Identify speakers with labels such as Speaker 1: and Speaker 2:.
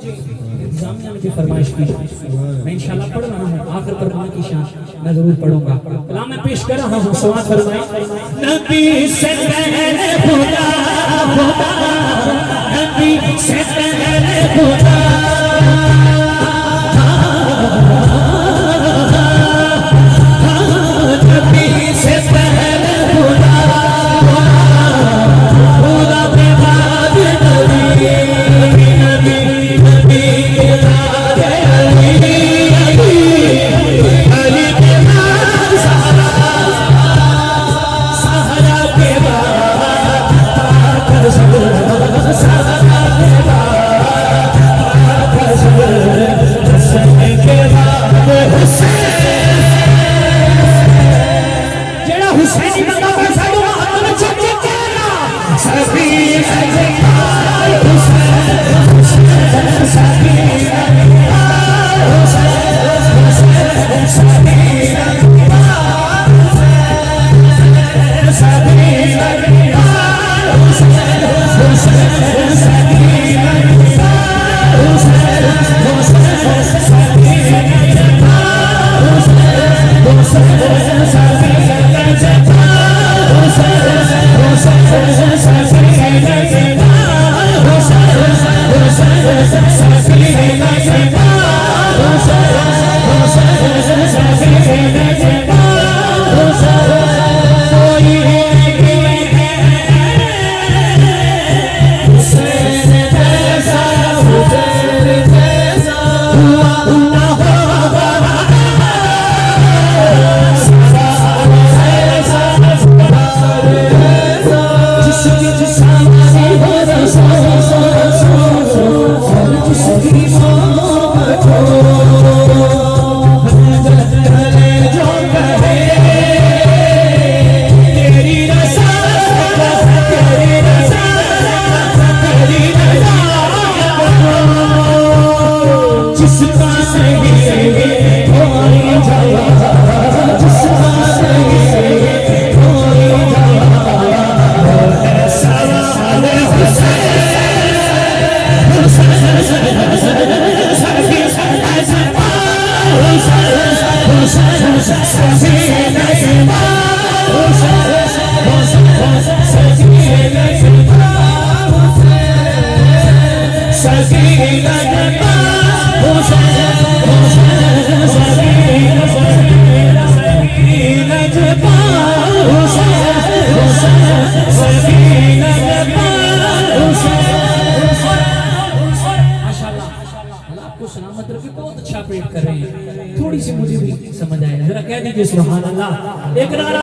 Speaker 1: इंतजामिया ने भी फरमाइश की, मैं इंशाल्लाह पढ़ रहा हूँ, आखिर पर मां की शान मैं जरूर पढ़ूंगा। कलाम मैं पेश कर रहा हूँ, समाअत फरमाएं। नबी से पहले खुदा खुदा, नबी से पहले खुदा, नबी से पहले खुदा, खुदा के बाद नबी, नबी नबी के बाद अली, अली के बाद सहरा, सहरा के बाद पाकर सहरा के बाद पाकर हसन के बाद हुसैन, जेड़ा हुसैनी बंदा बैठा है हाथ में चक चक कहना सभी अजमाल हुसैन, हुसैन सभी अजमाल हुसैन, हुसैन सभी अजमाल हुसैन, सभी अजमाल हुसैन, हुसैन सभी अजमाल हुसैन, हुसैन सभी अजमाल हुसैन, हुसैन सभी बहुत अच्छा पेट कर रहे हैं, थोड़ी सी मुझे भी समझ आए, जरा कह दीजिए सुभान अल्लाह। एक नारा